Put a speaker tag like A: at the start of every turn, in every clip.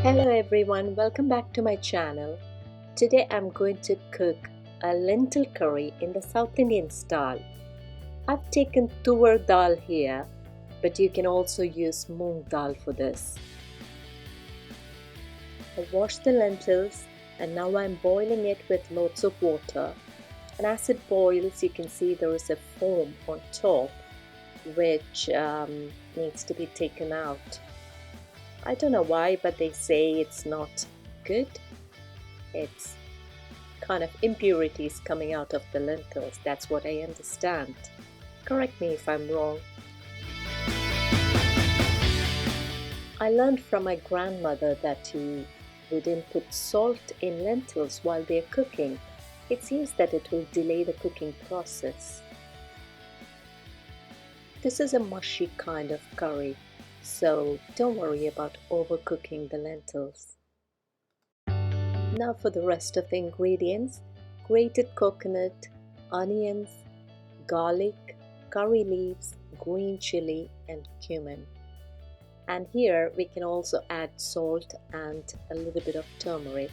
A: Hello everyone, welcome back to my channel. Today I'm going to cook a lentil curry in the South Indian style. I've taken tur dal here, but you can also use moong dal for this. I washed the lentils and now I'm boiling it with lots of water. And as it boils, you can see there is a foam on top which needs to be taken out. I don't know why, but they say it's not good. It's kind of impurities coming out of the lentils. That's what I understand. Correct me if I'm wrong. I learned from my grandmother that you wouldn't put salt in lentils while they're cooking. It seems that it will delay the cooking process. This is a mushy kind of curry, so don't worry about overcooking the lentils. Now for the rest of the ingredients: grated coconut, onions, garlic, curry leaves, green chili and cumin. And here we can also add salt and a little bit of turmeric.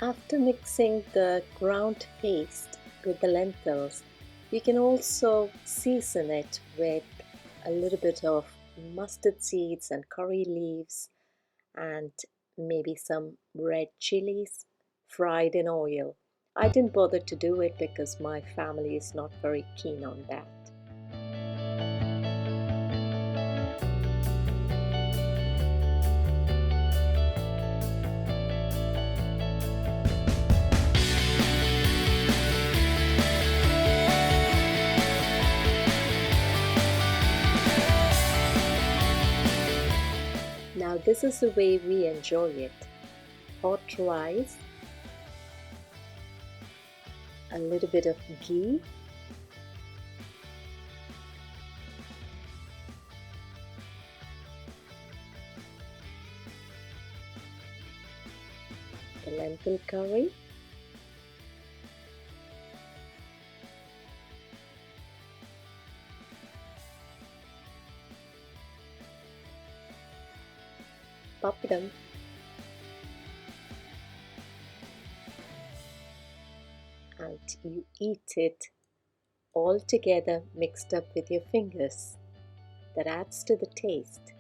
A: After mixing the ground paste with the lentils, you can also season it with a little bit of mustard seeds and curry leaves and maybe some red chilies fried in oil. I didn't bother to do it because my family is not very keen on that. Now this is the way we enjoy it. Hot rice, a little bit of ghee, the lentil curry, papadam, and you eat it all together mixed up with your fingers. That adds to the taste.